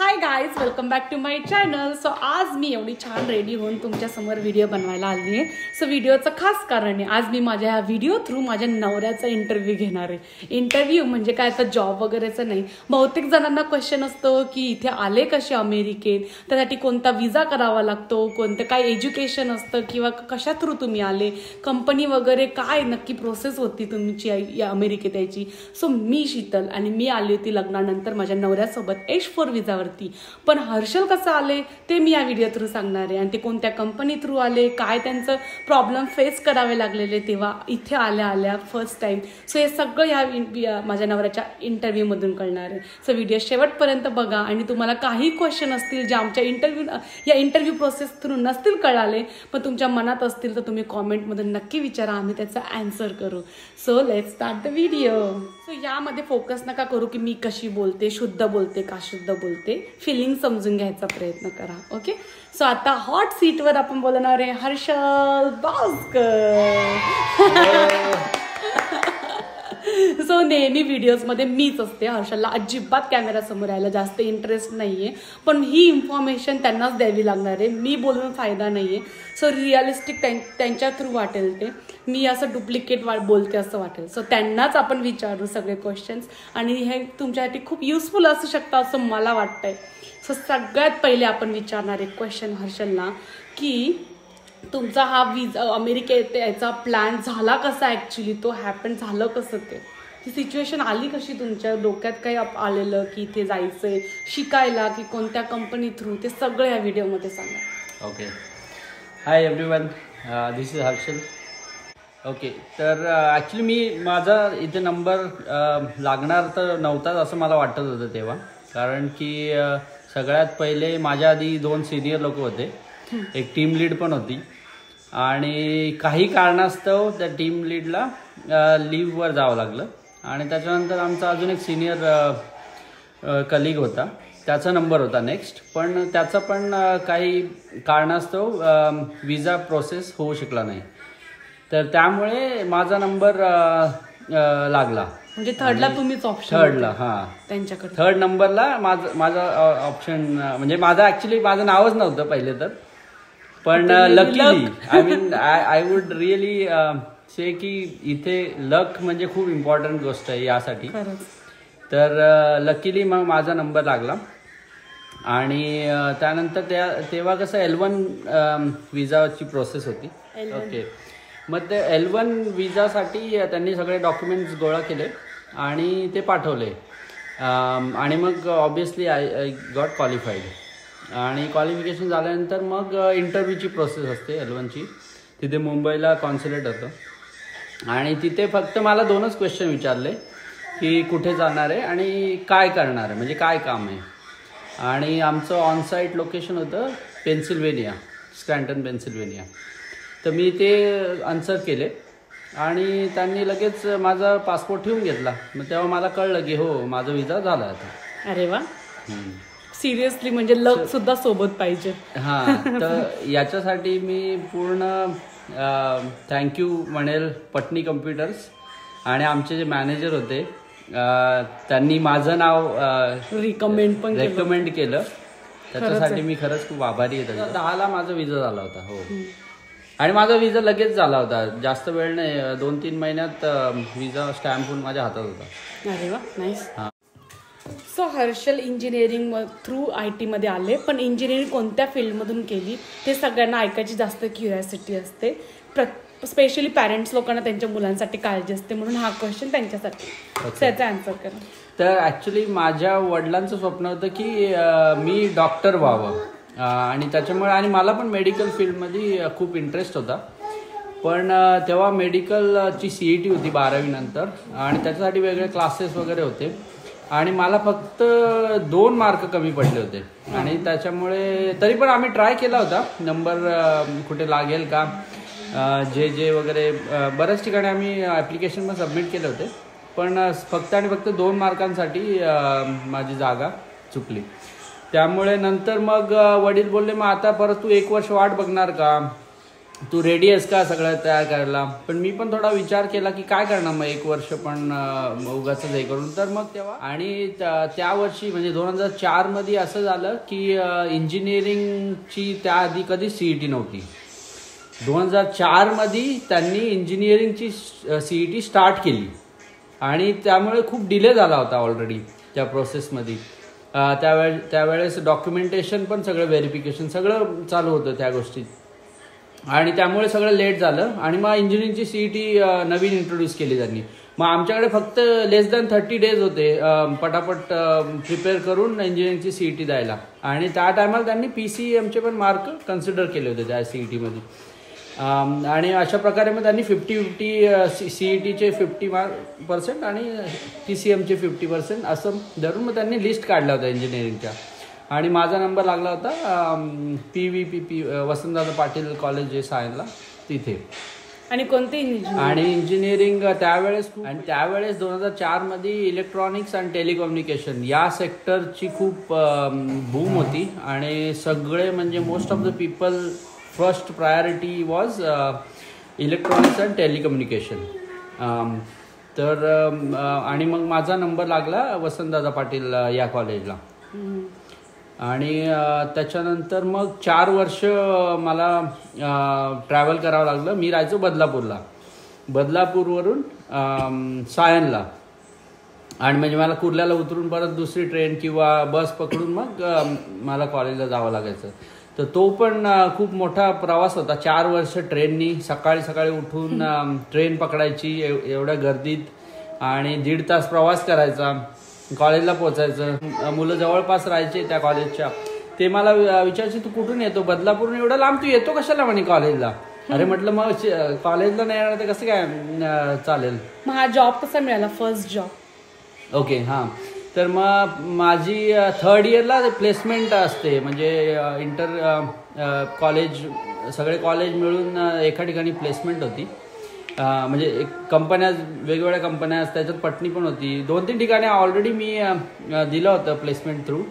High guys, welcome back to my channel. So आज मी एवढी छान रेडी होऊन तुमच्या समोर व्हिडिओ बनवायला आली आहे. सो व्हिडिओचं खास कारण आहे, आज मी माझ्या ह्या व्हिडिओ थ्रू माझ्या नवऱ्याचा इंटरव्ह्यू घेणार आहे. इंटरव्ह्यू म्हणजे काय, तर जॉब वगैरेचं नाही. बहुतेक जणांना क्वेश्चन असतो की इथे आले कसे अमेरिकेत, त्यासाठी कोणता विजा करावा लागतो, कोणतं काय एज्युकेशन असतं किंवा कशा थ्रू तुम्ही आले, कंपनी वगैरे काय नक्की प्रोसेस होती तुमची या अमेरिकेत यायची. सो मी शीतल आणि मी आली होती लग्नानंतर माझ्या नवऱ्यासोबत H4 विजावर. पण हर्षल कसं आले ते मी या व्हिडिओ थ्रू सांगणार आहे, आणि ते कोणत्या कंपनी थ्रू आले, काय त्यांचं प्रॉब्लेम फेस करावे लागलेले तेव्हा इथे आल्या फर्स्ट टाइम. सो हे सगळं या माझ्या नवऱ्याच्या इंटरव्ह्यू मधून कळणार आहे. सो व्हिडिओ शेवटपर्यंत बघा, आणि तुम्हाला काही क्वेश्चन असतील जे आमच्या इंटरव्ह्यू प्रोसेस थ्रू नसतील कळाले पण तुमच्या मनात असतील तर तुम्ही कॉमेंटमधून नक्की विचारा, आम्ही त्याचा आन्सर करू. So let's start the video. So यामध्ये फोकस नका करू की मी कशी बोलते, शुद्ध बोलते का शुद्ध बोलते, फिलिंग समजून घ्यायचा प्रयत्न करा. ओके. सो आता हॉट सीटवर आपण बोलणार आहे हर्षल बाजकर. सो नेहमी व्हिडिओजमध्ये मीच असते. हर्षलला अजिबात कॅमेरासमोर यायला जास्त इंटरेस्ट नाहीये, पण ही इन्फॉर्मेशन त्यांनाच द्यावी लागणार आहे. मी बोलून फायदा नाहीये. सो रिअलिस्टिक त्यांच्या थ्रू वाटेल ते, मी असं डुप्लिकेट बोलते असं वाटेल. सो त्यांनाच आपण विचारू सगळे क्वेश्चन्स, आणि हे तुमच्यासाठी खूप युजफुल असू शकतं असं मला वाटतंय. सो सगळ्यात पहिले आपण विचारणार एक क्वेश्चन हर्षलला की तुमचा हा अमेरिकेत याचा प्लॅन झाला कसा, ॲक्च्युली तो हॅपन झालं कसं, ती सिच्युएशन आली कशी, तुमच्या डोक्यात काही आलेलं की इथे जायचंय शिकायला की कोणत्या कंपनी थ्रू, ते सगळं या व्हिडिओमध्ये सांगा. Okay. Hi everyone, this is Harshal. Okay. तर ॲक्च्युली माझा इथे नंबर लागणार तर नव्हताच असं मला वाटत होतं तेव्हा, कारण की सगळ्यात पहिले माझ्या आधी 2 सिनियर लोक होते, एक टीम लीड पण होती, आणि काही कारणास्तव त्या टीम लीडला लीव्हवर जावं लागलं. आणि त्याच्यानंतर आमचा अजून एक सिनियर कलिग होता, त्याचा नंबर होता नेक्स्ट, पण त्याचा पण काही कारणास्तव विजा प्रोसेस होऊ शकला नाही. तर त्यामुळे माझा नंबर लागला. म्हणजे थर्डला तुम्हीच ऑप्शन. थर्डला, हां, त्यांच्याकडे थर्ड नंबरला माझा ऑप्शन, म्हणजे माझं नावच नव्हतं पहिले तर, पण लकीली आय वुड रिअली से की इथे लक म्हणजे खूप इम्पॉर्टंट गोष्ट आहे यासाठी. तर लकीली मग माझा नंबर लागला. आणि त्यानंतर तेव्हा कसं L1 विजाची प्रोसेस होती. ओके. मग ते L1 विजासाठी त्यांनी सगळे डॉक्युमेंट्स गोळा केले आणि ते पाठवले, आणि मग ऑब्विसली आय गॉट क्वालिफाईड. आणि क्वालिफिकेशन झाल्यानंतर मग इंटरव्ह्यूची प्रोसेस असते L1ची. तिथे मुंबईला कॉन्सुलेट होतं, आणि तिथे फक्त मला 2च क्वेश्चन विचारले की कुठे जाणार आहे आणि काय करणार आहे, म्हणजे काय काम आहे. आणि आमचं ऑनसाईट लोकेशन होतं पेन्सिल्वेनिया, स्क्रॅन्टन पेन्सिल्वेनिया. तर मी ते आन्सर केले, आणि त्यांनी लगेच माझा पासपोर्ट ठेवून घेतला. मग तेव्हा मला कळलं की हो, माझा विजा झाला आता. अरे वा, सिरियसली म्हणजे लक सुद्धा सोबत पाहिजे. हां. तर याच्यासाठी मी पूर्ण थँक्यू म्हणेल पटनी कम्प्युटर्स, आणि आमचे जे मॅनेजर होते त्यांनी माझं नाव रेकमेंड केलं. त्याच्यासाठी मी खरंच खूप आभारी आहे. 10ला माझा विजा झाला होता. हो. आणि माझा विजा लगेच झाला होता, जास्त वेळ नाही, 2-3 महिन्यात विजा स्टॅम्प होऊन माझ्या हातात होता. अरे वा, nice. So Harshal engineering through IT मध्ये आले, पण इंजिनिअरिंग कोणत्या फील्डमधून केली ते सगळ्यांना ऐकायची जास्त क्युरिओसिटी असते. स्पेशली पॅरेंट्स लोकांना त्यांच्या मुलांसाठी काळजी असते, म्हणून हा क्वेश्चन त्यांच्यासाठी. त्याचा आन्सर करा. तर ॲक्च्युली माझ्या वडिलांचं स्वप्न होतं की मी डॉक्टर व्हावं, आणि त्याच्यामुळे, आणि मला पण मेडिकल फील्डमध्ये खूप इंटरेस्ट होता. पण तेव्हा मेडिकलची CET होती 12वी नंतर, आणि त्याच्यासाठी वेगळे क्लासेस वगैरे होते, आणि मला फक्त 2 मार्क कमी पडले होते. आणि त्याच्यामुळे तरी पण आम्ही ट्राय केला होता नंबर कुठे लागेल का, जे वगैरे बऱ्याच ठिकाणी आम्ही ॲप्लिकेशन पण सबमिट केले होते, पण फक्त 2 मार्कांसाठी माझी जागा चुकली. त्यामुळे नंतर मग वडील बोलले, मग आता परत तू 1 वर्ष वाट बघणार का, तू रेडी आहेस का सगळं तयार करायला. पण मी पण थोडा विचार केला की काय करणार मग 1 वर्ष पण उगाच हे करून. तर मग तेव्हा आणि त्या वर्षी म्हणजे 2004 मध्ये असं झालं की इंजिनिअरिंगची त्याआधी कधी CET नव्हती. 2004 मध्ये त्यांनी इंजिनिअरिंगची CET स्टार्ट केली आणि त्यामुळे खूप डिले झाला होता ऑलरेडी त्या प्रोसेसमध्ये. त्यावेळेस डॉक्युमेंटेशन पण सगळं व्हेरिफिकेशन सगळं चालू होतं त्या गोष्टीत आणि त्यामुळे सगळं लेट झालं. आणि मग इंजिनिअरिंगची CET नवीन इंट्रोड्यूस केली त्यांनी. मग आमच्याकडे फक्त लेस दॅन 30 डेज होते पटापट प्रिपेअर करून इंजिनिअरिंगची CET द्यायला. आणि त्या टायमाला त्यांनी PCMचे पण मार्क कन्सिडर केले होते त्या CET मध्ये. आणि अशा प्रकारे मग त्यांनी 50-50 CETचे 50% आणि PCMचे 50% असं धरून मग त्यांनी लिस्ट काढल्या होत्या इंजिनिअरिंगच्या. आणि माझा नंबर लागला होता PVPP वसंतदादा पाटील कॉलेज जे सायनला तिथे. आणि कोणते इंजिनिअरिंग त्यावेळेस 2004 मध्ये इलेक्ट्रॉनिक्स अँड टेलिकम्युनिकेशन या सेक्टरची खूप बूम होती. आणि सगळे म्हणजे most of the people first priority was electronics and telecommunication. तर आणि मग माझा नंबर लागला वसंतदादा पाटील या कॉलेजला. आणि त्याच्यानंतर मग 4 वर्ष मला ट्रॅव्हल करावं लागलं. मी राहायचो बदलापूरवरून सायनला. आणि म्हणजे मला कुर्ल्याला उतरून परत दुसरी ट्रेन किंवा बस पकडून मग मला कॉलेजला जावं लागायचं. तर तो पण खूप मोठा प्रवास होता. 4 वर्ष ट्रेननी सकाळी उठून ट्रेन पकडायची एवढ्या गर्दीत आणि 1.5 तास प्रवास करायचा, कॉलेजला पोचायचं. मुलं जवळपास राहायचे त्या कॉलेजच्या. ते मला विचारायचे तू कुठून येतो, बदलापूरून एवढं लांब तू येतो कशाला म्हणे कॉलेजला. अरे म्हटलं मग कॉलेजला नाही येणार तर कसं काय चालेल. मग हा जॉब कसा मिळाला, फर्स्ट जॉब? ओके, हां. तर मग माझी 3rd इयरला प्लेसमेंट असते. म्हणजे कॉलेज सगळे कॉलेज मिळून एका ठिकाणी प्लेसमेंट होती. म्हणजे एक कंपन्या, वेगवेगळ्या कंपन्या त्याच्यात पटणी पण होती. 2-3 ठिकाणी ऑलरेडी मी दिलं होतं प्लेसमेंट थ्रू,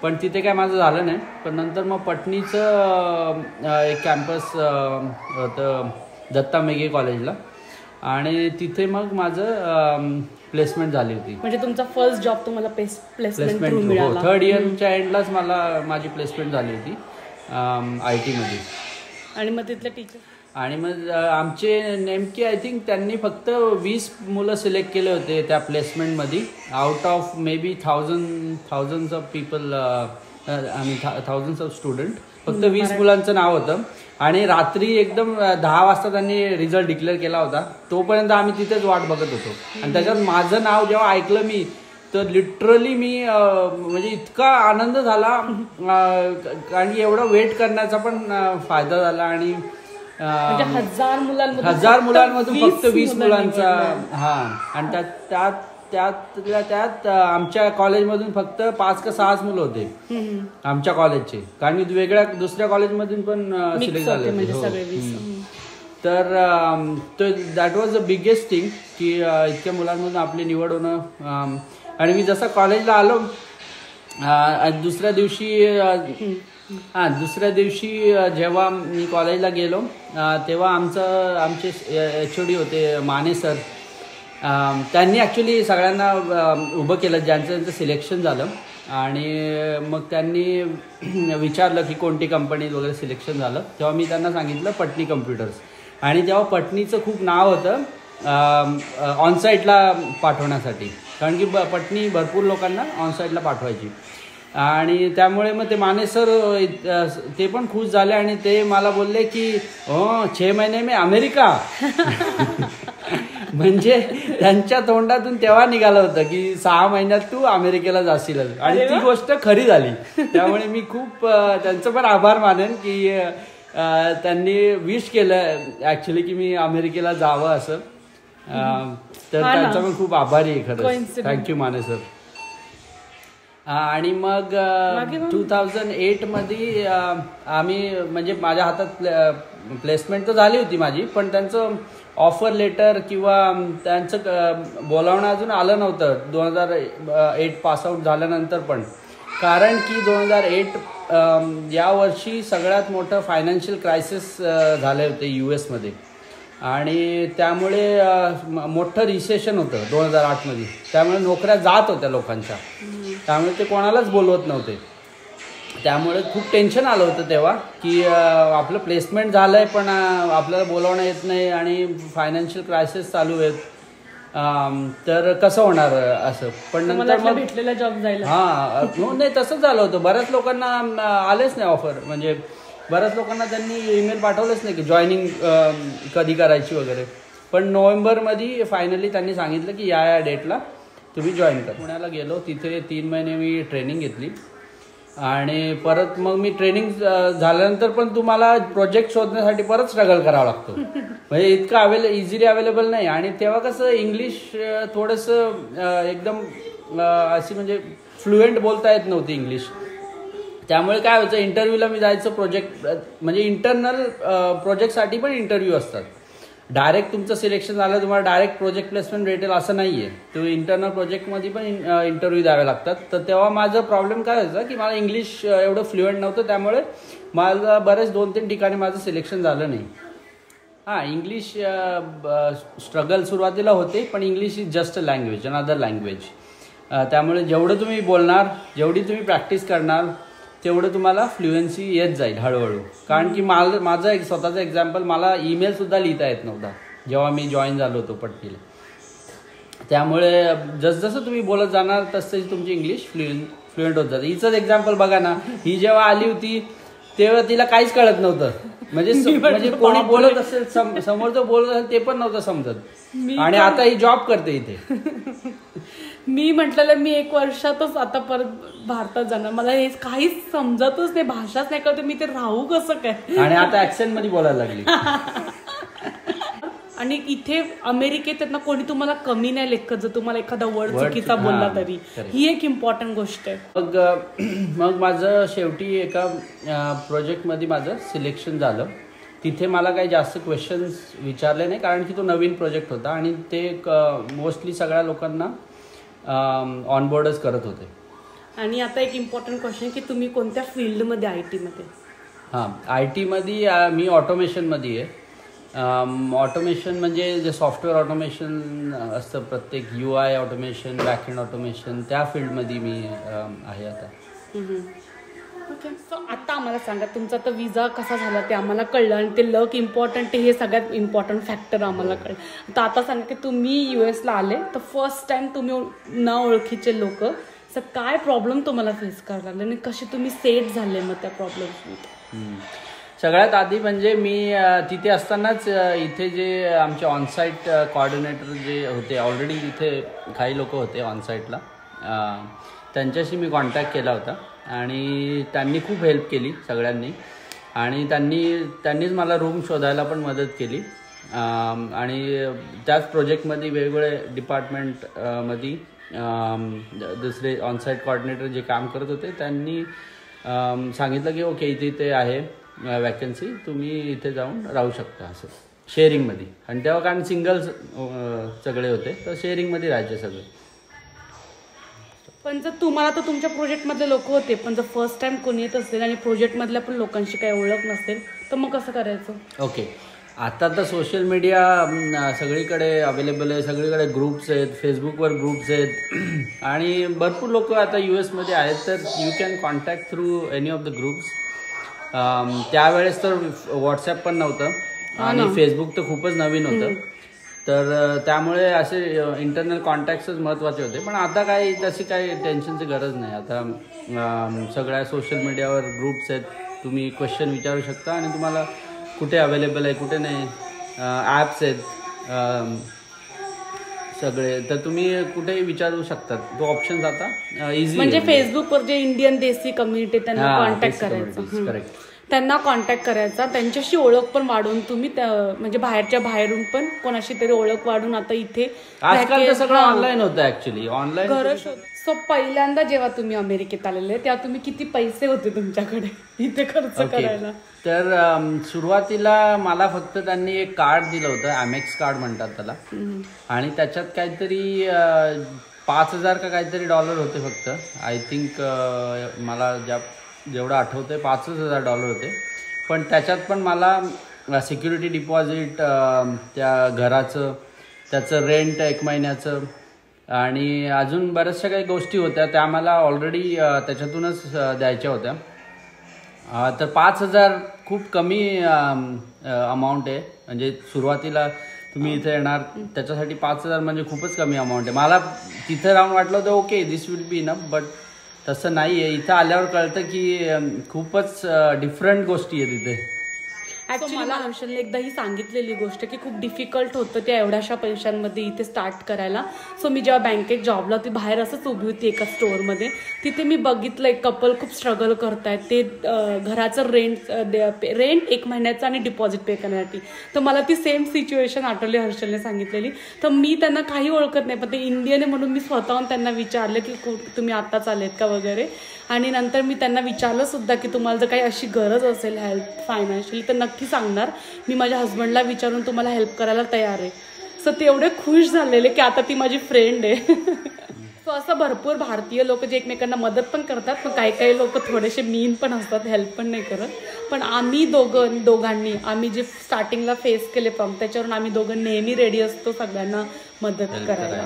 पण तिथे काय माझं झालं नाही. पण नंतर मग पटणीचं एक कॅम्पस होतं दत्ता मेघे कॉलेजला आणि तिथे मग माझं प्लेसमेंट झाली होती. म्हणजे तुमचा फर्स्ट जॉब तुम्हाला प्लेसमेंट थ्रू मिळाला? 3rd इयरच्या एंडलाच माझी प्लेसमेंट झाली होती IT मध्ये. आणि मग तिथले टीचर आणि मग आमचे नेमके आय थिंक त्यांनी फक्त 20 मुलं सिलेक्ट केले होते त्या प्लेसमेंटमध्ये. Out of may be thousands of people आणि थाउजंड्स ऑफ स्टुडंट. फक्त 20 मुलांचं नाव होतं. आणि रात्री एकदम 10 वाजता त्यांनी रिझल्ट डिक्लेअर केला होता. तोपर्यंत आम्ही तिथेच वाट बघत होतो. आणि त्याच्यात माझं नाव जेव्हा ऐकलं मी, तर लिटरली मी म्हणजे इतका आनंद झाला कारण की एवढा वेट करण्याचा पण फायदा झाला. आणि 1000 मुलांमधून फक्त 20 मुलांचा. हां. आणि त्यात आमच्या कॉलेजमधून फक्त 5 का 6 मुलं होते आमच्या कॉलेजचे. कारण की दुसऱ्या कॉलेजमधून पण सिलेक्ट झाले. तर that was the biggest thing की इतक्या मुलांमधून आपली निवड होणं. आणि मी जसं कॉलेजला आलो दुसऱ्या दिवशी जेव्हा मी कॉलेजला गेलो तेव्हा आमचे HOD होते माने सर. त्यांनी ॲक्च्युली सगळ्यांना उभं केलं ज्यांचं सिलेक्शन झालं. आणि मग त्यांनी विचारलं की कोणती कंपनीत वगैरे सिलेक्शन झालं. तेव्हा मी त्यांना सांगितलं पटणी कम्प्युटर्स. आणि तेव्हा पटणीचं खूप नाव होतं ऑनसाईटला पाठवण्यासाठी, कारण की पटणी भरपूर लोकांना ऑनसाईटला पाठवायची. आणि त्यामुळे मग ते माने सर ते पण खुश झाले आणि ते मला बोलले की 6 महिने में अमेरिका. म्हणजे त्यांच्या तोंडातून तेव्हा निघालं होतं की 6 महिन्यात तू अमेरिकेला जाशील. आणि ती गोष्ट खरी झाली. त्यामुळे मी खूप त्यांचं पण आभार मानेन की त्यांनी विश केलं ॲक्च्युली की मी अमेरिकेला जावं असं. तर त्यांचा पण खूप आभारी आहे खरं. Thank you Mane sir. आणि मग 2008 मध्ये आम्ही म्हणजे माझ्या हातात प्लेसमेंट तर झाली होती माझी, पण त्यांचं ऑफर लेटर किंवा त्यांचं बोलावणं अजून आलं नव्हतं. 2008 पासआउट झाल्यानंतर पण. कारण की 2008 या वर्षी सगळ्यात मोठं फायनान्शियल क्रायसिस झाले होते US मध्ये आणि त्यामुळे मोठं रिसेशन होतं 2008 त्यामुळे नोकऱ्या जात होत्या लोकांच्या, त्यामुळे ते कोणालाच बोलवत नव्हते. त्यामुळे खूप टेन्शन आलं होतं तेव्हा की आपलं प्लेसमेंट झालं आहे पण आपल्याला बोलावणं येत नाही आणि फायनान्शियल क्रायसिस चालू आहेत, तर कसं होणार असं. पण नंतर मग भेटलेला जॉब जायला नाही तसंच झालं होतं. बऱ्याच लोकांना आलेच नाही ऑफर, म्हणजे बऱ्याच लोकांना त्यांनी ईमेल पाठवलेच नाही की जॉईनिंग कधी करायची वगैरे. पण नोव्हेंबरमध्ये फायनली त्यांनी सांगितलं की या डेटला तुम्ही जॉईन करा. पुण्याला गेलो, तिथे 3 महिने मी ट्रेनिंग घेतली आणि परत मग मी ट्रेनिंग झाल्यानंतर पण तुम्हाला प्रोजेक्ट शोधण्यासाठी परत स्ट्रगल करावा लागतो. म्हणजे इतकं इझिली अवेलेबल नाही. आणि तेव्हा कसं इंग्लिश थोडंसं एकदम अशी म्हणजे फ्लुएंट बोलता येत नव्हती इंग्लिश. त्यामुळे काय व्हायचं, इंटरव्ह्यूला मी जायचं प्रोजेक्ट म्हणजे इंटरनल प्रोजेक्टसाठी पण इंटरव्ह्यू असतात. डायरेक्ट तुमचं सिलेक्शन झालं तुम्हाला डायरेक्ट प्रोजेक्ट प्लेसमेंट भेटेल असं नाही आहे. तुम्ही इंटरनल प्रोजेक्टमध्ये पण इंटरव्ह्यू द्यावे लागतात. तर तेव्हा माझं प्रॉब्लेम काय व्हायचा की मला इंग्लिश एवढं फ्लुएंट नव्हतं, त्यामुळे मला बरेच 2-3 ठिकाणी माझं सिलेक्शन झालं नाही. इंग्लिश स्ट्रगल सुरुवातीला होते, पण English is just a language, another language. त्यामुळे जेवढं तुम्ही बोलणार, जेवढी तुम्ही प्रॅक्टिस करणार, तेवढं तुम्हाला फ्लुएन्सी येत जाईल हळूहळू. कारण की माझं एक स्वतःचं एक्झाम्पल, मला ईमेलसुद्धा लिहिता येत नव्हता जेव्हा मी जॉईन झालो होतो पट्टीला. त्यामुळे जसजसं तुम्ही बोलत जाणार तसं तुमची इंग्लिश फ्लुएंट होत जाते. हिचंच एक्झाम्पल बघा ना, ही जेव्हा आली होती तेव्हा तिला काहीच कळत नव्हतं. म्हणजे कोणी बोलत असेल, समोरचं बोलत असेल ते पण नव्हतं समजत. आणि आता ही जॉब करते इथे. मी म्हटलेलं मी 1 वर्षातच आता परत भारतात जाणार, मला हे काहीच समजतच नाही, भाषाच नाही कळत, मी ते राहू कसं काय. आणि आता ऍक्सेंट मध्ये बोलायला लागली. आणि इथे अमेरिकेत त्यांना कोणी तुम्हाला कमी नाही लेखत जर तुम्हाला एखादा वर्ड चुकीचा बोलला तरी. ही एक इम्पॉर्टंट गोष्ट आहे. मग माझं शेवटी एका प्रोजेक्टमध्ये माझं सिलेक्शन झालं. तिथे मला काही जास्त क्वेश्चन्स विचारले नाही, कारण की तो नवीन प्रोजेक्ट होता आणि ते मोस्टली सगळ्या लोकांना ऑनबोर्डच करत होते. आणि आता एक इम्पॉर्टंट क्वेश्चन की तुम्ही कोणत्या फील्डमध्ये, IT मध्ये? IT मध्ये मी ऑटोमेशनमध्ये आहे. ऑटोमेशन म्हणजे जे सॉफ्टवेअर ऑटोमेशन असतं, प्रत्येक UI ऑटोमेशन, बॅकएंड ऑटोमेशन, त्या फील्डमध्ये मी आहे आता. ओके. सो आता आम्हाला सांगा तुमचा तर विजा कसा झाला ते आम्हाला कळलं आणि ते लक इम्पॉर्टंट हे सगळ्यात इम्पॉर्टंट फॅक्टर आम्हाला कळलं. तर आता सांगा की तुम्ही US ला आले तर फर्स्ट टाइम तुम्ही न ओळखीचे लोक, सर काय प्रॉब्लेम तुम्हाला फेस करायला लागले आणि कसे तुम्ही सेट झाले मग त्या प्रॉब्लेम? सगळ्यात आधी म्हणजे मी तिथे असतानाच इथे जे आमचे ऑनसाईट कॉर्डिनेटर जे होते, ऑलरेडी इथे काही लोक होते ऑनसाईटला, त्यांच्याशी मी कॉन्टॅक्ट केला होता आणि त्यांनी खूप हेल्प केली सगळ्यांनी. आणि त्यांनीच मला रूम शोधायला पण मदत केली. आणि त्याच प्रोजेक्टमध्ये वेगवेगळे डिपार्टमेंटमध्ये दुसरे ऑनसाईट कॉर्डिनेटर जे काम करत होते त्यांनी सांगितलं की ओके इथे आहे वॅकन्सी, तुम्ही इथे जाऊन राहू शकता असं शेअरिंगमध्ये. आणि तेव्हा कारण सिंगल सगळे होते तर शेअरिंगमध्ये राहायचे सगळे. पण जर तुम्हाला तर तुमच्या प्रोजेक्टमधले लोक होते, पण जर फर्स्ट टाइम कोणी येत असेल आणि प्रोजेक्टमधल्या पण लोकांशी काही ओळख नसेल तर मग कसं करायचं? ओके. आता तर सोशल मीडिया सगळीकडे अवेलेबल आहे, सगळीकडे ग्रुप्स आहेत, फेसबुकवर ग्रुप्स आहेत आणि भरपूर लोक आता US मध्ये आहेत. तर you can contact through any of the groups. त्यावेळेस तर व्हॉट्सॲप पण नव्हतं आणि फेसबुक तर खूपच नवीन होतं. तर त्यामुळे असे इंटरनल कॉन्टॅक्ट्सच महत्त्वाचे होते. पण आता काही तशी काही टेन्शनची गरज नाही. आता सगळ्या सोशल मीडियावर ग्रुप्स आहेत, तुम्ही क्वेश्चन विचारू शकता आणि तुम्हाला कुठे अवेलेबल आहे कुठे नाही, ॲप्स आहेत सगळे, तर तुम्ही कुठेही विचारू शकतात. तो ऑप्शन आता इझी. म्हणजे फेसबुकवर जे इंडियन देसी कम्युनिटी त्यांना कॉन्टॅक्ट करायचं, करेक्ट, त्यांना कॉन्टॅक्ट करायचा, त्यांच्याशी ओळख पण वाढवून तुम्ही म्हणजे बाहेरच्या बाहेरून पण कोणाशी तरी ओळख वाढून आता इथे आजकाल सगळं ऑनलाईन होतं ऍक्च्युली, ऑनलाईन घर शोध. सो पहिल्यांदा जेव्हा तुम्ही अमेरिकेत आलेले तेव्हा तुम्ही किती पैसे होते तुमच्याकडे इथे खर्च करायला? तर सुरुवातीला मला फक्त त्यांनी एक कार्ड दिलं होतं, Amex कार्ड म्हणतात त्याला, आणि त्याच्यात काहीतरी $5,000 का काहीतरी डॉलर होते फक्त. आय थिंक मला जेवढं आठवतं आहे $5,000 होते. पण त्याच्यात पण मला सिक्युरिटी डिपॉझिट, त्या घराचं, त्याचं रेंट 1 महिन्याचं आणि अजून बऱ्याचशा काही गोष्टी होत्या त्या मला ऑलरेडी त्याच्यातूनच द्यायच्या होत्या. तर 5,000 खूप कमी अमाऊंट आहे. म्हणजे सुरुवातीला तुम्ही इथे येणार त्याच्यासाठी 5,000 म्हणजे खूपच कमी अमाऊंट आहे. मला तिथे राहून वाटलं होतं okay this will be enough, but तसं नाही आहे. इथं आल्यावर कळतं की खूपच डिफरंट गोष्टी आहेत इथे. ॲक्च्युली मला हर्षलने एकदा ही सांगितलेली गोष्ट की खूप डिफिकल्ट होतं त्या एवढ्याशा पैशांमध्ये इथे स्टार्ट करायला. सो मी जेव्हा बँकेत जॉबला होती बाहेर असंच उभी होती एका स्टोअरमध्ये, तिथे मी बघितलं एक कपल खूप स्ट्रगल करतायत ते घराचं रेंट 1 महिन्याचं आणि डिपॉझिट पे करण्यासाठी. तर मला ती सेम सिच्युएशन आठवली हर्षलने सांगितलेली. तर मी त्यांना काही ओळखत नाही पण ते इंडियन आहे म्हणून मी स्वतःहून त्यांना विचारलं की तुम्ही आत्ताच आलेत का वगैरे. आणि नंतर मी त्यांना विचारलं सुद्धा की तुम्हाला जर काही अशी गरज असेल हेल्प फायनान्शियली तर नक्की सांगणार, मी माझ्या हस्बंडला विचारून तुम्हाला हेल्प करायला तयार आहे. सो ते एवढे खुश झालेले की आता ती माझी फ्रेंड आहे. सो असं भरपूर भारतीय लोक जे एकमेकांना मदत पण करतात, पण काही लोक थोडेसे मीन पण असतात, हेल्प पण नाही करत. पण आम्ही दोघांनी आम्ही जे स्टार्टिंगला फेस केले प्रॉब्लेम त्याच्यावरून आम्ही दोघं नेहमी रेडी असतो सगळ्यांना मदत करायला.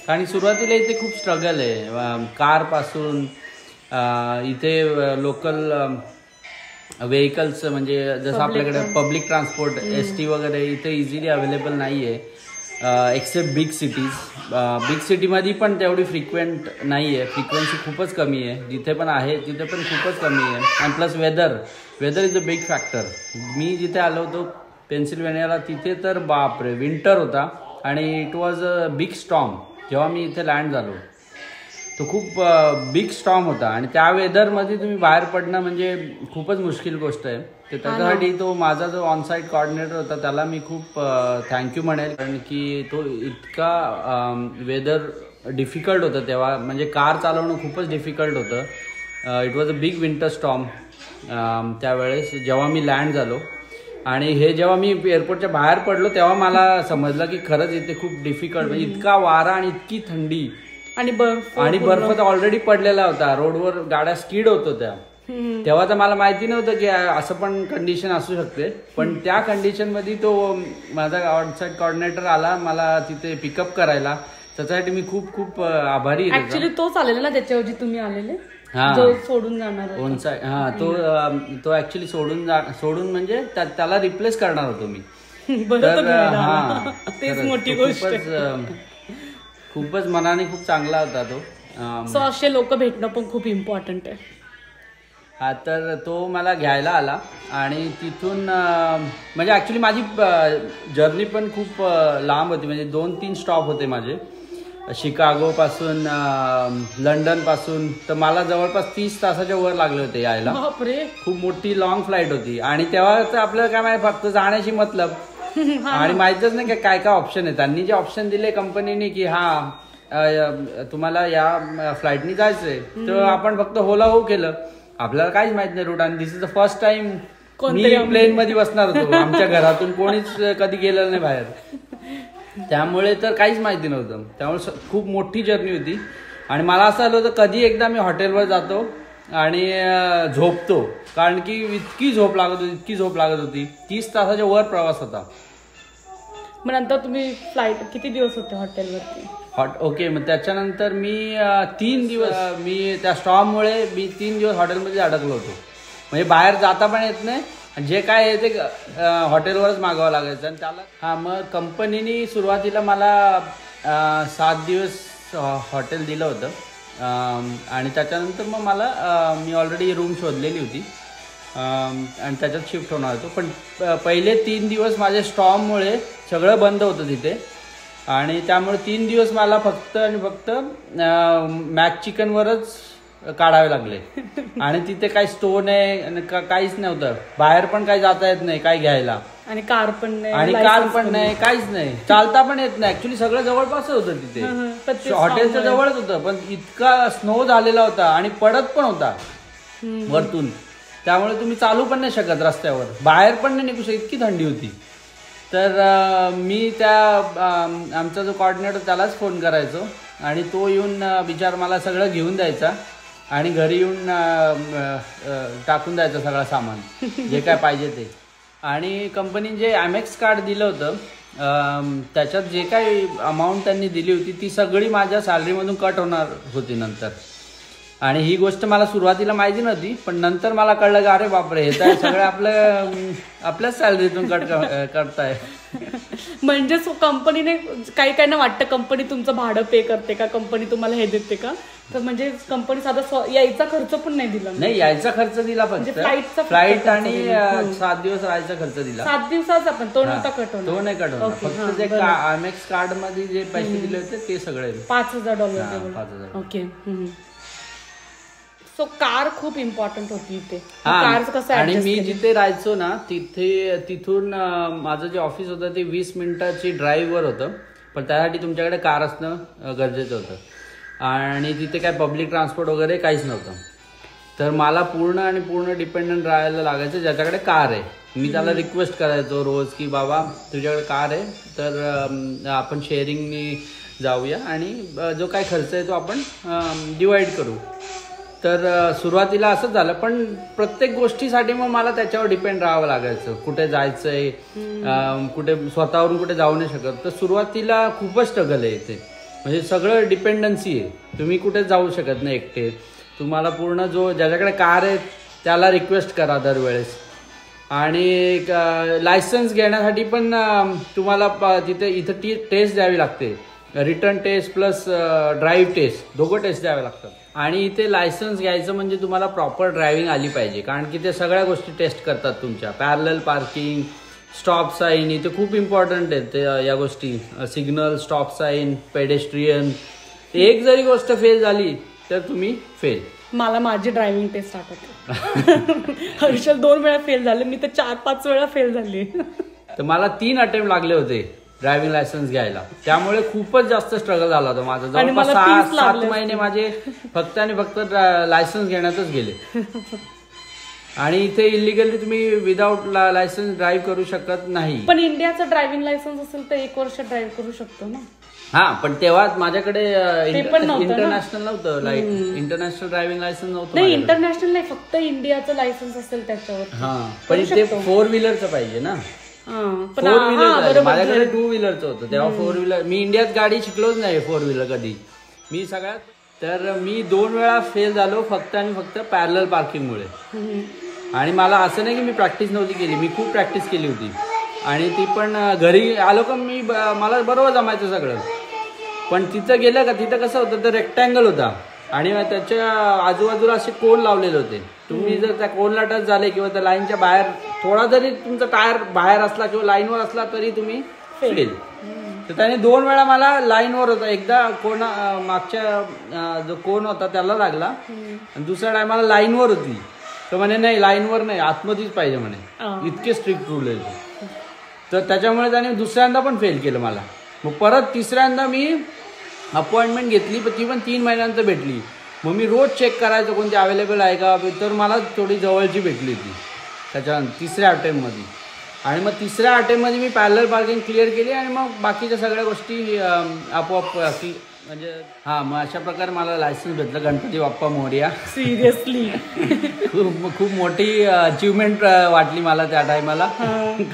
आणि सुरुवातीला इथे खूप स्ट्रगल आहे. कारपासून इथे लोकल व्हेकल्स म्हणजे जसं आपल्याकडे पब्लिक ट्रान्सपोर्ट ST वगैरे इथे इझिली अवेलेबल नाही आहे एक्सेप्ट बिग सिटीज. बिग सिटीमध्ये पण तेवढी फ्रिक्वेंट नाही आहे, फ्रिक्वेन्सी खूपच कमी आहे. जिथे पण आहे तिथे पण खूपच कमी आहे. आणि plus weather is a big factor. मी जिथे आलो होतो पेन्सिल्व्हेनियाला तिथे तर बापरे विंटर होता आणि it was a big storm. जेव्हा मी इथे लँड झालो तो खूप बिग स्टॉर्म होता आणि त्या वेदरमध्ये तुम्ही बाहेर पडणं म्हणजे खूपच मुश्किल गोष्ट आहे. तर त्याच्यासाठी तो माझा जो ऑनसाईट कोऑर्डिनेटर होता त्याला मी खूप थँक्यू म्हणेल, कारण की तो इतका वेदर डिफिकल्ट होतं तेव्हा. म्हणजे कार चालवणं खूपच डिफिकल्ट होतं. It was a big winter storm त्यावेळेस जेव्हा मी लँड झालो. आणि हे जेव्हा मी एअरपोर्टच्या बाहेर पडलो तेव्हा मला समजलं की खरंच इथे खूप डिफिकल्ट, म्हणजे इतका वारा आणि इतकी थंडी आणि बर्फ तर ऑलरेडी पडलेला होता. रोडवर गाड्या स्कीड होत होत्या. तेव्हा तर मला माहिती नव्हतं की असं पण कंडिशन असू शकते. पण त्या कंडिशन मध्ये तो माझा ऑनसाईट कोऑर्डिनेटर आला मला तिथे पिकअप करायला. त्याच्यासाठी मी खूप खूप आभारी आहे. ऍक्च्युली तोच आलेला ना ज्याच्याऐवजी तुम्ही आलेले, सोडून जाणार ऑनसाईट. तो ऍक्च्युली सोडून म्हणजे त्याला रिप्लेस करणार होतो मी. तर तेच मोठी गोष्ट. खूपच मनाने खूप चांगला होता तो. सो असे लोक भेटणं पण खूप इम्पॉर्टंट आहे. हा तर तो मला घ्यायला आला आणि तिथून म्हणजे ऍक्च्युली माझी जर्नी पण खूप लांब होती. म्हणजे 2-3 स्टॉप होते माझे. शिकागो पासून लंडन पासून तर मला जवळपास 30 तासाच्या वर लागले होते यायला. खूप मोठी लॉंग फ्लाईट होती आणि तेव्हा तर आपल्याला काय माहिती फक्त जाण्याची मतलब आणि माहितच नाही काय ऑप्शन आहे. त्यांनी जे ऑप्शन दिले कंपनीने की तुम्हाला या फ्लाईटनी जायचंय तर आपण फक्त होला हो केलं. आपल्याला काहीच माहित नाही रूट. आणि this is the first time मी प्लेन मध्ये बसणार होतो. आमच्या घरातून कोणीच कधी गेलेलं नाही बाहेर, त्यामुळे तर काहीच माहिती नव्हतं. त्यामुळे खूप मोठी जर्नी होती. आणि मला असं आलं होतं कधी एकदा मी हॉटेलवर जातो आणि झोपतो, कारण की इतकी झोप लागत होती. 30 तासाच्या वर प्रवास होता. मग नंतर तुम्ही फ्लाईट किती दिवस होते हॉटेलवरती? ओके, मग त्याच्यानंतर मी 3 दिवस मी त्या स्टॉर्ममुळे 3 दिवस हॉटेलमध्ये अडकलो होतो. म्हणजे बाहेर जाता पण येत नाही, जे काय आहे ते हॉटेलवरच मागावं लागायचं. आणि त्याला मग कंपनीने सुरुवातीला मला 7 दिवस हॉटेल दिलं होतं आणि त्याच्यानंतर मग मी ऑलरेडी रूम शोधलेली होती आणि त्याच्यात शिफ्ट होणार होतो. पण पहिले 3 दिवस माझ्या स्टॉर्ममुळे सगळं बंद होतं तिथे आणि त्यामुळे 3 दिवस मला फक्त मॅक चिकनवरच काढावे लागले. आणि तिथे काही स्टोर नाही, काहीच नव्हतं. बाहेर पण काही जाता येत नाही काय घ्यायला आणि कार पण नाही काहीच नाही, चालता पण येत नाही. ऍक्च्युली सगळं जवळपास होतं तिथे, हॉटेलच्या जवळच होतं. पण इतका स्नो झालेला होता आणि पडत पण होता वरतून, त्यामुळे तुम्ही चालू पण नाही शकत रस्त्यावर, बाहेर पण नाही निघू शकत, इतकी थंडी होती. तर मी आमचा जो कोऑर्डिनेटर त्यालाच फोन करायचो आणि तो येऊन बिचार मला सगळं घेऊन द्यायचा आणि घरी येऊन टाकून द्यायचं सगळं सामान जे काय पाहिजे ते. आणि कंपनीने जे ॲमेक्स कार्ड दिलं होतं त्याच्यात जे काही अमाऊंट त्यांनी दिली होती ती सगळी माझ्या सॅलरीमधून कट होणार होती नंतर. आणि ही गोष्ट मला सुरुवातीला माहिती नव्हती, पण नंतर मला कळलं की अरे बापरे हे तर सगळं आपल्याच सॅलरीतून कट करताय. म्हणजे कंपनीने काही ना वाटतं कंपनी तुमचं भाडं पे करते का, कंपनी तुम्हाला हे देते का, तर म्हणजे कंपनी साधा यायचा खर्च पण नाही दिला. नाही, यायचा खर्च दिला फक्त, फ्लाईट आणि 7 दिवस राहायचा खर्च दिला. 7 दिवसाचा पण तो नव्हता कटवला. तो नाही कटवला, फक्त जे ॲमेक्स कार्ड मध्ये जे पैसे दिले होते ते सगळे $5,000. 5,000. ओके. सो कार खूप इम्पॉर्टंट होती इथे. कार कसं. आणि मी जिथे राहायचो ना तिथून माझं जे ऑफिस होतं ते 20 मिनिटाची ड्राईव्हवर होतं, पण त्यासाठी तुमच्याकडे कार असणं गरजेचं होतं. आणि तिथे काय पब्लिक ट्रान्सपोर्ट वगैरे काहीच नव्हतं. तर मला पूर्ण डिपेंडंट राहायला लागायचं ज्याच्याकडे कार आहे. मी त्याला रिक्वेस्ट करायचो रोज की बाबा तुझ्याकडे कार आहे तर आपण शेअरिंगनी जाऊया आणि जो काय खर्च आहे तो आपण डिवाइड करू. तर सुरुवातीला असंच झालं, पण प्रत्येक गोष्टीसाठी मग मला त्याच्यावर डिपेंड राहावं लागायचं. कुठे जायचंय, कुठे स्वतःवरून कुठे जाऊ नाही शकत. तर सुरुवातीला खूपच स्ट्रगल आहे इथे, म्हणजे सगळं डिपेंडन्सी आहे. तुम्ही कुठे जाऊ शकत नाही एकटे. तुम्हाला पूर्ण ज्याच्याकडे कार आहे त्याला रिक्वेस्ट करा दरवेळेस. आणि लायसन्स घेण्यासाठी पण तुम्हाला इथं टेस्ट द्यावी लागते, return test plus drive test, दोघं टेस्ट द्यावे लागतात. आणि इथे लायसन्स घ्यायचं म्हणजे तुम्हाला प्रॉपर ड्रायव्हिंग आली पाहिजे, कारण की ते सगळ्या गोष्टी टेस्ट करतात तुमच्या. पॅरलल पार्किंग, स्टॉप साईन इथे खूप इम्पॉर्टंट आहेत या गोष्टी. Signal, stop sign, pedestrian. एक जरी गोष्ट फेल झाली तर तुम्ही फेल. मला माझी ड्रायव्हिंग टेस्ट आठवते. हर्षल 2 वेळा फेल झाले, मी तर 4-5 वेळा फेल झाले. तर मला 3 अटेम्प्ट लागले होते ड्रायव्हिंग लायसन्स घ्यायला. त्यामुळे खूपच जास्त स्ट्रगल झाला होता माझा. जवळपास 6-7 महिने माझे फक्त आणि फक्त लायसन्स घेण्यातच गेले. आणि इथे इलिगली तुम्ही विदाउट लायसन्स ड्राईव्ह करू शकत नाही. पण इंडियाचं ड्रायव्हिंग लायसन्स असेल तर 1 वर्ष ड्राईव्ह करू शकतो ना. हा, पण तेव्हा माझ्याकडे इंटरनॅशनल नव्हतं, लाईक इंटरनॅशनल ड्रायव्हिंग लायसन्स नव्हतं. नाही, इंटरनॅशनल नाही, फक्त इंडियाचं लायसन्स असेल त्याच्यावर. हा, पण ते 4 व्हीलरचं पाहिजे ना. 4 व्हीलर माझ्याकडे 2 व्हीलरचं होतं तेव्हा. 4 व्हीलर मी इंडियात गाडी शिकलोच नाही 4 व्हीलर कधी मी सगळ्यात. तर मी 2 वेळा फेल झालो फक्त आणि फक्त पॅरलल पार्किंगमुळे. आणि मला असं नाही की मी प्रॅक्टिस नव्हती केली, मी खूप प्रॅक्टिस केली होती. आणि ती पण घरी आलो का मला बरोबर जमायचं सगळं. पण तिथं गेलं का तिथं कसं होतं, तर रेक्टँगल होता आणि त्याच्या आजूबाजूला असे कोन लावलेले होते. तुम्ही जर त्या कोनला टच झाले किंवा त्या लाईनच्या बाहेर थोडा जरी तुमचा टायर बाहेर असला किंवा लाईनवर असला तरी तुम्ही फेल. तर त्याने 2 वेळा मला लाईनवर होता. एकदा कोण मागच्या जो कोन होता त्याला लागला आणि दुसऱ्या टायमाला लाईनवर होती. तर म्हणे नाही, लाईनवर नाही, आतमध्येच पाहिजे म्हणे, इतके स्ट्रिक्ट रूल आहे. तर त्याच्यामुळे त्याने दुसऱ्यांदा पण फेल केलं मला. मग परत तिसऱ्यांदा मी अपॉइंटमेंट घेतली, पण ती पण 3 महिन्यानंतर भेटली. मग मी रोज चेक करायचो कोणती अवेलेबल आहे का, तर मला थोडी जवळची भेटली होती त्याच्यानंतर 3ऱ्या अटेम्प्टमध्ये. आणि मग 3ऱ्या अटेम्प्टमध्ये मी पॅरलल पार्किंग क्लिअर केली आणि मग बाकीच्या सगळ्या गोष्टी आपोआप म्हणजे मग अशा प्रकारे मला लायसन्स भेटलं. गणपती बाप्पा मोरया. सिरियसली खूप मोठी अचिव्हमेंट वाटली मला त्या टायमाला,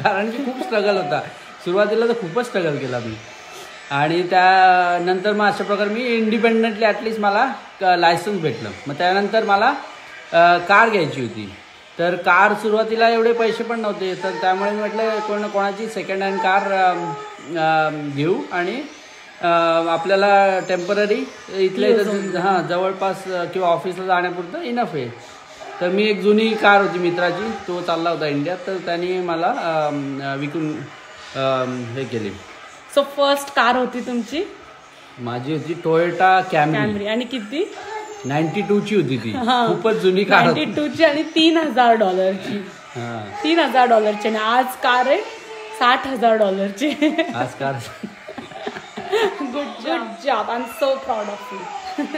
कारण की खूप स्ट्रगल होता. सुरुवातीला तर खूपच स्ट्रगल केला मी. आणि त्यानंतर मग अशा प्रकारे मी इंडिपेंडेंटली ॲटलिस्ट मला लायसन्स भेटलं. मग त्यानंतर मला कार घ्यायची होती. तर कार सुरुवातीला एवढे पैसे पण नव्हते, तर त्यामुळे मी म्हटलं कोणाची सेकंड हँड कार घेऊ आणि आपल्याला टेम्पररी इथले जवळपास किंवा ऑफिसला जाण्यापुरतं इनफ आहे. तर मी एक जुनी कार होती मित्राची, तो चालला होता इंडियात, तर त्याने मला विकून हे केली. सो फर्स्ट कार होती तुमची? माझी होती टोयोटा कॅमरी. आणि किती? 92ची होती ती, खूपच जुनी कार. 92ची आणि $3,000ची. $3,000ची. आणि आज कार आहे $60,000ची. आज car. Good job. I am so proud of you.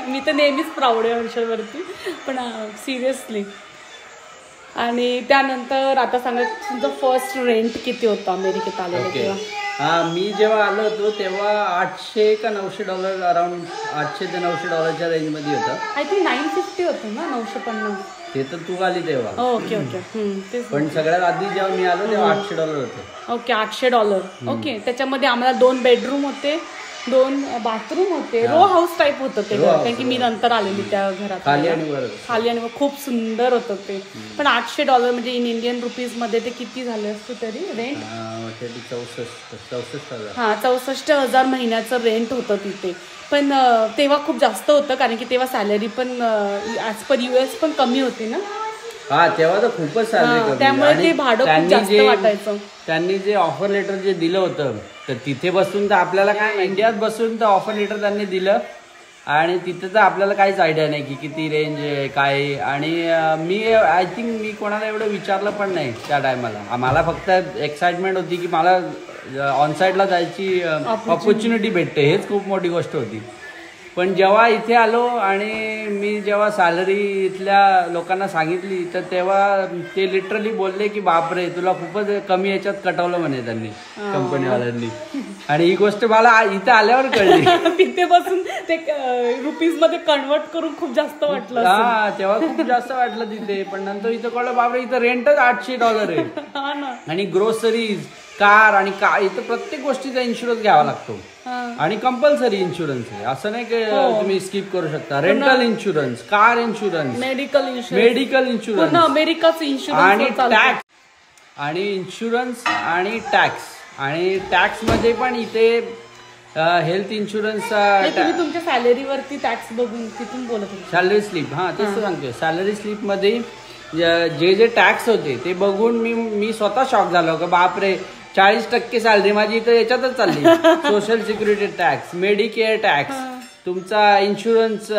मी तर नेहमीच प्राऊड आहे हर्षलवरती, पण सिरियसली. आणि त्यानंतर आता सांगा तुमचं फर्स्ट रेंट किती होतं अमेरिकेत आलेलं तेव्हा? मी जेव्हा आलो होतो तेव्हा $800 का $900 अराउंड $800 ते $900 रेंजमध्ये होतं. आय थिंक 950 होतं ना, 950. ते तर तू आली तेव्हा. Okay okay. पण सगळ्यात आधी जेव्हा मी आलो तेव्हा $800 होते. ओके, $800. ओके. त्याच्यामध्ये आम्हाला 2 बेडरूम होते, 2 बाथरूम होते, रो हाऊस टाईप होतं ते घर, कारण की मी नंतर आलेली त्या घरात. खाली आणि वर खूप सुंदर होतं ते. पण $800 म्हणजे इन इंडियन रुपीज मध्ये ते किती झाले असतं तरी रेंट? 64,000 महिन्याचं रेंट होतं तिथे. पण तेव्हा खूप जास्त होतं, कारण की तेव्हा सॅलरी पण ॲज पर US पण कमी होती ना. हा, तेव्हा तर खूपच सॅलरी, त्यामुळे ते भाडं खूप जास्त वाटायचं. त्यांनी जे ऑफर लेटर जे दिलं होतं तर तिथे बसून तर आपल्याला काय, इंडियात बसून तर ऑफर लेटर त्यांनी दिलं आणि तिथे तर आपल्याला काहीच आयडिया नाही की किती रेंज आहे काय. आणि मी आय थिंक मी कोणाला एवढं विचारलं पण नाही त्या टायमाला. मला फक्त एक्साइटमेंट होती की मला ऑनसाईडला जायची ऑपॉर्च्युनिटी भेटते, हेच खूप मोठी गोष्ट होती. पण जेव्हा इथे आलो आणि मी जेव्हा सॅलरी इथल्या लोकांना सांगितली तर तेव्हा ते लिटरली बोलले की बापरे, तुला खूपच कमी याच्यात कटवलं म्हणे त्यांनी, कंपनीवाल्यांनी. आणि ही गोष्ट मला इथे आल्यावर कळली. तिथे बसून ते रुपीज मध्ये कन्वर्ट करून खूप जास्त वाटलं. हा, तेव्हा खूप जास्त वाटलं तिथे. पण नंतर इथं कळलं बापरे, इथं रेंटच $800 आहे. आणि ग्रोसरीज, कार आणि इथं प्रत्येक गोष्टीचा इन्शुरन्स घ्यावा लागतो आणि कंपल्सरी इन्शुरन्स आहे. असं नाही की तुम्ही स्किप करू शकता. Rental insurance, car insurance, medical insurance, अमेरिकाचं इन्शुरन्स आणि टॅक्स आणि इन्शुरन्स आणि टॅक्स. आणि टॅक्स मध्ये पण इथे हेल्थ इन्शुरन्स. तुम्ही तुमच्या सॅलरीवरती टॅक्स बघून तिथून बोलत होते. सॅलरी स्लिप, हा तेच सांगतोय. सॅलरी स्लिप मध्ये जे टॅक्स होते ते बघून मी स्वतः शॉक झालो की बापरे, 40% सॅलरी माझी इथं याच्यातच चालली. Social security tax, medicare tax, तुमचा insurance,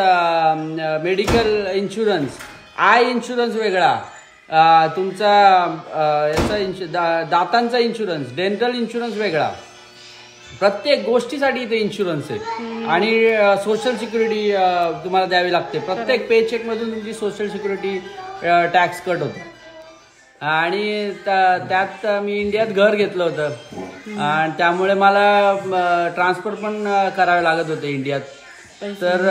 medical insurance, eye insurance वेगळा, तुमचा याचा दातांचा इन्शुरन्स, डेंटल इन्शुरन्स वेगळा. प्रत्येक गोष्टीसाठी इथे इन्शुरन्स आहे. आणि सोशल सिक्युरिटी तुम्हाला द्यावी लागते. प्रत्येक पे चेक मधून तुमची सोशल सिक्युरिटी टॅक्स कट होतो. आणि त्यात मी इंडियात घर घेतलं होतं आणि त्यामुळे मला ट्रान्सफर पण करावे लागत होते इंडियात. तर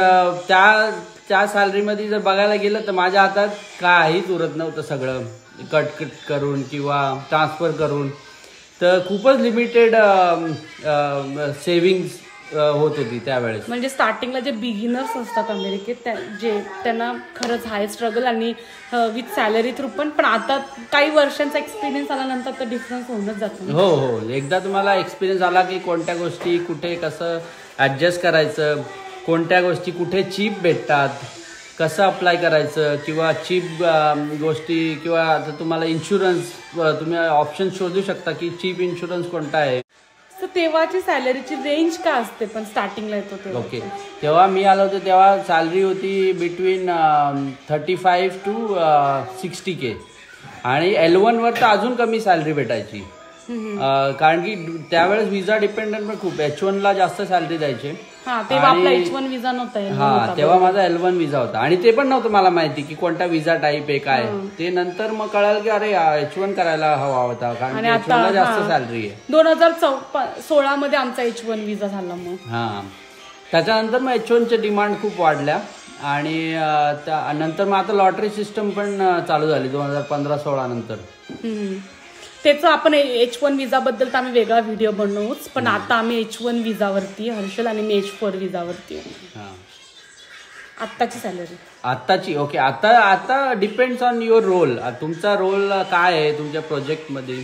त्या सॅलरीमध्ये जर बघायला गेलं तर माझ्या हातात काहीच उरत नव्हतं, सगळं कट करून किंवा ट्रान्सफर करून. तर खूपच लिमिटेड सेव्हिंग्स होत होती त्यावेळेस. म्हणजे स्टार्टिंगला जे बिगिनर्स असतात अमेरिकेत त्यांना खरंच हाय स्ट्रगल आणि विथ सॅलरी थ्रू पण आता काही वर्षांचा एक्सपिरियन्स आल्यानंतर तर डिफरन्स होऊनच जातो. हो, एकदा तुम्हाला एक्सपिरियन्स आला की कोणत्या गोष्टी कुठे कसं ऍडजस्ट करायचं, कोणत्या गोष्टी कुठे चीप भेटतात, कसं अप्लाय करायचं, किंवा चीप गोष्टी, किंवा आता तुम्हाला इन्शुरन्स तुम्ही ऑप्शन शोधू शकता की चीप इन्शुरन्स कोणता आहे. तेव्हाची सॅलरीची रेंज काय असते पण स्टार्टिंगला येतो तेव्हा? ओके, तेव्हा मी आलो होतो तेव्हा सॅलरी होती बिटवीन 35 to 60K. आणि L1 वर तर अजून कमी सॅलरी भेटायची, कारण की त्यावेळेस विजा डिपेंडंट पण खूप. H1 ला जास्त सॅलरी द्यायचे. तेव्हा आपला H1 विजा नव्हता. तेव्हा माझा L1 विजा होता आणि ते पण नव्हतं मला माहिती की कोणता विजा टाईप आहे काय. ते नंतर मग कळालं की अरे H1 करायला हवा होता, कारण H1 ला जास्त सॅलरी आहे. 2016 मध्ये आमचा H1 विजा झाला. मग त्याच्यानंतर मग H1 च्या डिमांड खूप वाढल्या आणि नंतर मग आता लॉटरी सिस्टम पण चालू झाली 2015-16 नंतर. त्याचं आपण H1 विजा बद्दल तर आम्ही वेगळा व्हिडिओ बनवूच, पण आता आम्ही H1 विजावरती, हर्षल आणि मी H4 विजावरती. आत्ताची सॅलरी आत्ताची ओके. आता डिपेंड्स ऑन युअर रोल. तुमचा रोल काय आहे तुमच्या प्रोजेक्टमध्ये,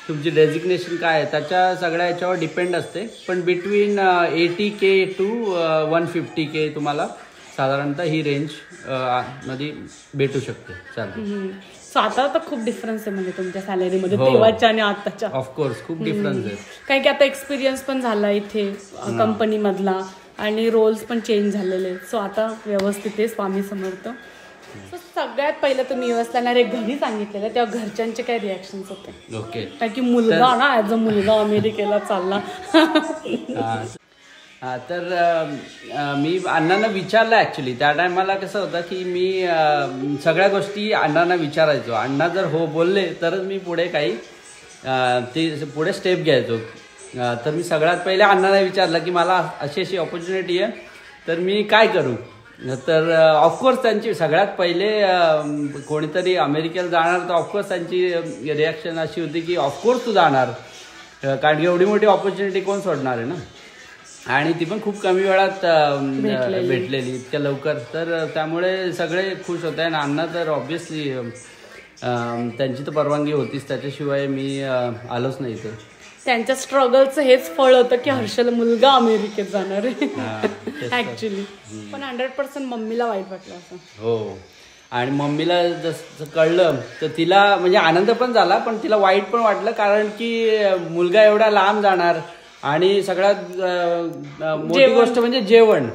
तुमची डेझिग्नेशन काय आहे, त्याच्या सगळ्या याच्यावर डिपेंड असते. पण बिटवीन 80K to 150K तुम्हाला साधारणतः ही रेंज मध्ये भेटू शकते. चालेल. सो आता तर खूप डिफरन्स आहे म्हणजे तुमच्या सॅलरीमध्ये तेव्हाच्या आणि आताच्या. ऑफकोर्स खूप डिफरन्स आहे, कारण की आता एक्सपिरियन्स पण झाला इथे कंपनी मधला आणि रोल्स पण चेंज झालेले. सो आता व्यवस्थित आहे, स्वामी समर्थ. सो सगळ्यात पहिलं तुम्ही व्यवस्था घरी सांगितलेलं तेव्हा घरच्यांचे काय रिॲक्शन्स होते? ओके, कारण की मुलगा ना ऍज अ मुलगा अमेरिकेला चालला. तर मी अण्णांना विचारलं. ॲक्च्युली त्या टायमाला कसं होतं की मी सगळ्या गोष्टी अण्णांना विचारायचो. अण्णा जर हो बोलले तरच मी पुढे काही ते पुढे स्टेप घ्यायचो. तर मी सगळ्यात पहिले अण्णाला विचारलं की मला अशी अशी ऑपॉर्च्युनिटी आहे, तर मी काय करू. तर ऑफकोर्स त्यांची सगळ्यात पहिले कोणीतरी अमेरिकेला जाणार तर ऑफकोर्स त्यांची रिॲक्शन अशी होती की ऑफकोर्स तू जाणार, कारण की एवढी मोठी ऑपॉर्च्युनिटी कोण सोडणार आहे ना. आणि ती पण खूप कमी वेळात भेटलेली इतक्या लवकर, तर त्यामुळे सगळे खुश होते. आणि अण्णा तर ऑब्व्हियसली त्यांची तर परवानगी होतीच, त्याच्याशिवाय मी आलोच नाही. तर त्यांच्या स्ट्रगलचं हेच फळ होतं की हर्षल मुलगा अमेरिकेत जाणार आहे ऍक्च्युली. पण 100% मम्मीला वाईट वाटलं असं. हो, आणि मम्मीला जसं कळलं तर तिला म्हणजे आनंद पण झाला, पण तिला वाईट पण वाटलं, कारण की मुलगा एवढा लांब जाणार. आणि सगळ्यात मोठी गोष्ट म्हणजे जेवण,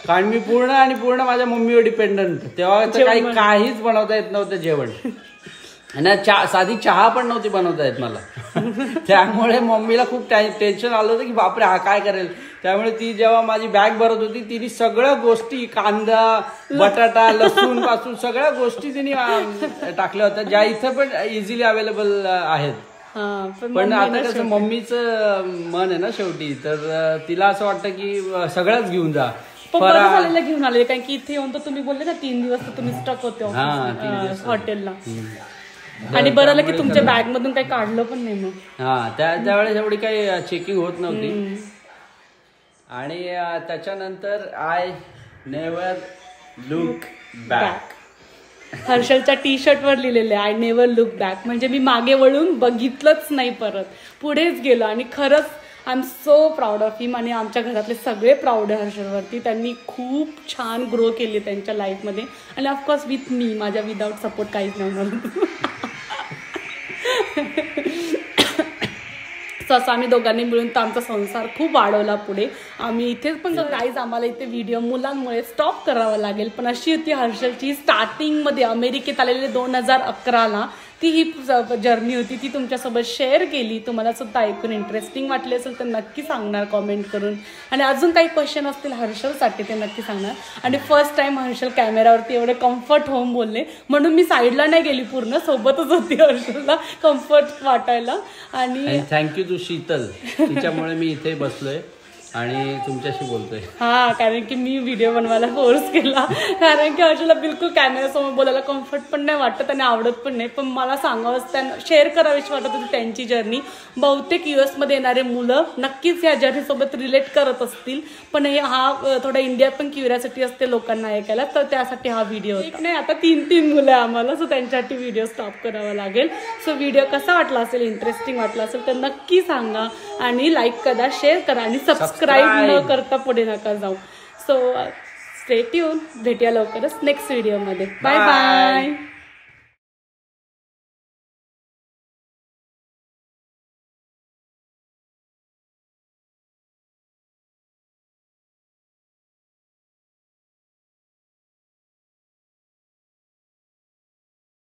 कारण मी पूर्ण माझ्या मम्मीवर डिपेंडंट. तेव्हा तर काहीच बनवता येत नव्हतं जेवण, आणि साधी चहा पण नव्हती बनवता येत मला. त्यामुळे मम्मीला खूप टेन्शन आलं होतं की बापरे हा काय करेल. त्यामुळे ती जेव्हा माझी बॅग भरत होती तिने सगळ्या गोष्टी, कांदा, बटाटा, लसूण पासून सगळ्या गोष्टी तिने टाकल्या होत्या, ज्या इथं पण इझिली अवेलेबल आहेत. पण आता कसं मम्मीचं मन आहे ना शेवटी, तर तिला असं वाटतं की सगळ्याच घेऊन जा. घेऊन आले, कारण की इथे येऊन तर तुम्ही बोलले ना 3 दिवस तर तुम्ही स्टक होते हॉटेलला. आणि बरं आलं की तुमच्या बॅग मधून काही काढलं पण नाही मग. त्यावेळेस एवढी काही चेकिंग होत नव्हती. आणि त्याच्यानंतर आय नेव्हर लुक बॅक. हर्षलच्या टी-शर्ट वर लिहिलेले आय नेव्हर लुक बॅक, म्हणजे मी मागे वळून बघितलंच नाही, परत पुढेच गेलो. आणि खरंच I am so proud of him. आणि आमच्या घरातले सगळे प्राऊड आहे हर्षलवरती. त्यांनी खूप छान ग्रो केली त्यांच्या लाईफमध्ये. आणि ऑफकोर्स विथ मी, माझ्या विदाऊट सपोर्ट काहीच नाही होणार. असं आम्ही दोघांनी मिळून तर आमचा संसार खूप वाढवला पुढे. आम्ही इथेच पण गाईज आम्हाला इथे व्हिडिओ मुलांमुळे स्टॉप करावा लागेल, पण अशी होती हर्षलची स्टार्टिंगमध्ये अमेरिकेत आलेले 2011ला ती ही जर्नी होती, ती तुमच्यासोबत शेअर केली. तुम्हाला सुद्धा ऐकून इंटरेस्टिंग वाटले असेल तर नक्की सांगणार कॉमेंट करून. आणि अजून काही क्वेश्चन असतील हर्षलसाठी ते नक्की सांगणार. आणि फर्स्ट टाइम हर्षल कॅमेरावरती एवढे कम्फर्ट होऊन बोलले, म्हणून मी साईडला नाही गेली, पूर्ण सोबतच होती हर्षलला कम्फर्ट वाटायला. आणि थँक्यू टू शीतल, तिच्यामुळे मी इथे बसलोय आणि तुमच्याशी बोलतोय. कारण की मी व्हिडिओ बनवायला फोर्स केला, कारण की हर्षलला बिलकुल कॅमेरासमोर बोलायला कम्फर्ट पण नाही वाटत आणि आवडत पण नाही. पण मला सांगावंच, त्यांना शेअर करावीशी वाटत होती त्यांची जर्नी. बहुतेक US मध्ये येणारे मुलं नक्कीच या जर्नीसोबत रिलेट करत असतील, पण हा थोडा इंडियात पण क्युरियोसिटी असते लोकांना ऐकायला, तर त्यासाठी हा व्हिडिओ नाही. आता 3 मुलं आहे आम्हाला, सो त्यांच्यासाठी व्हिडिओ स्टॉप करावा लागेल. सो व्हिडिओ कसा वाटला असेल, इंटरेस्टिंग वाटला असेल तर नक्की सांगा. आणि लाईक करा, शेअर करा आणि सबस्क्राईब न करता पुढे नका जाऊ. सो स्टे ट्यून, भेटूया लवकरच नेक्स्ट व्हिडिओमध्ये. Bye bye.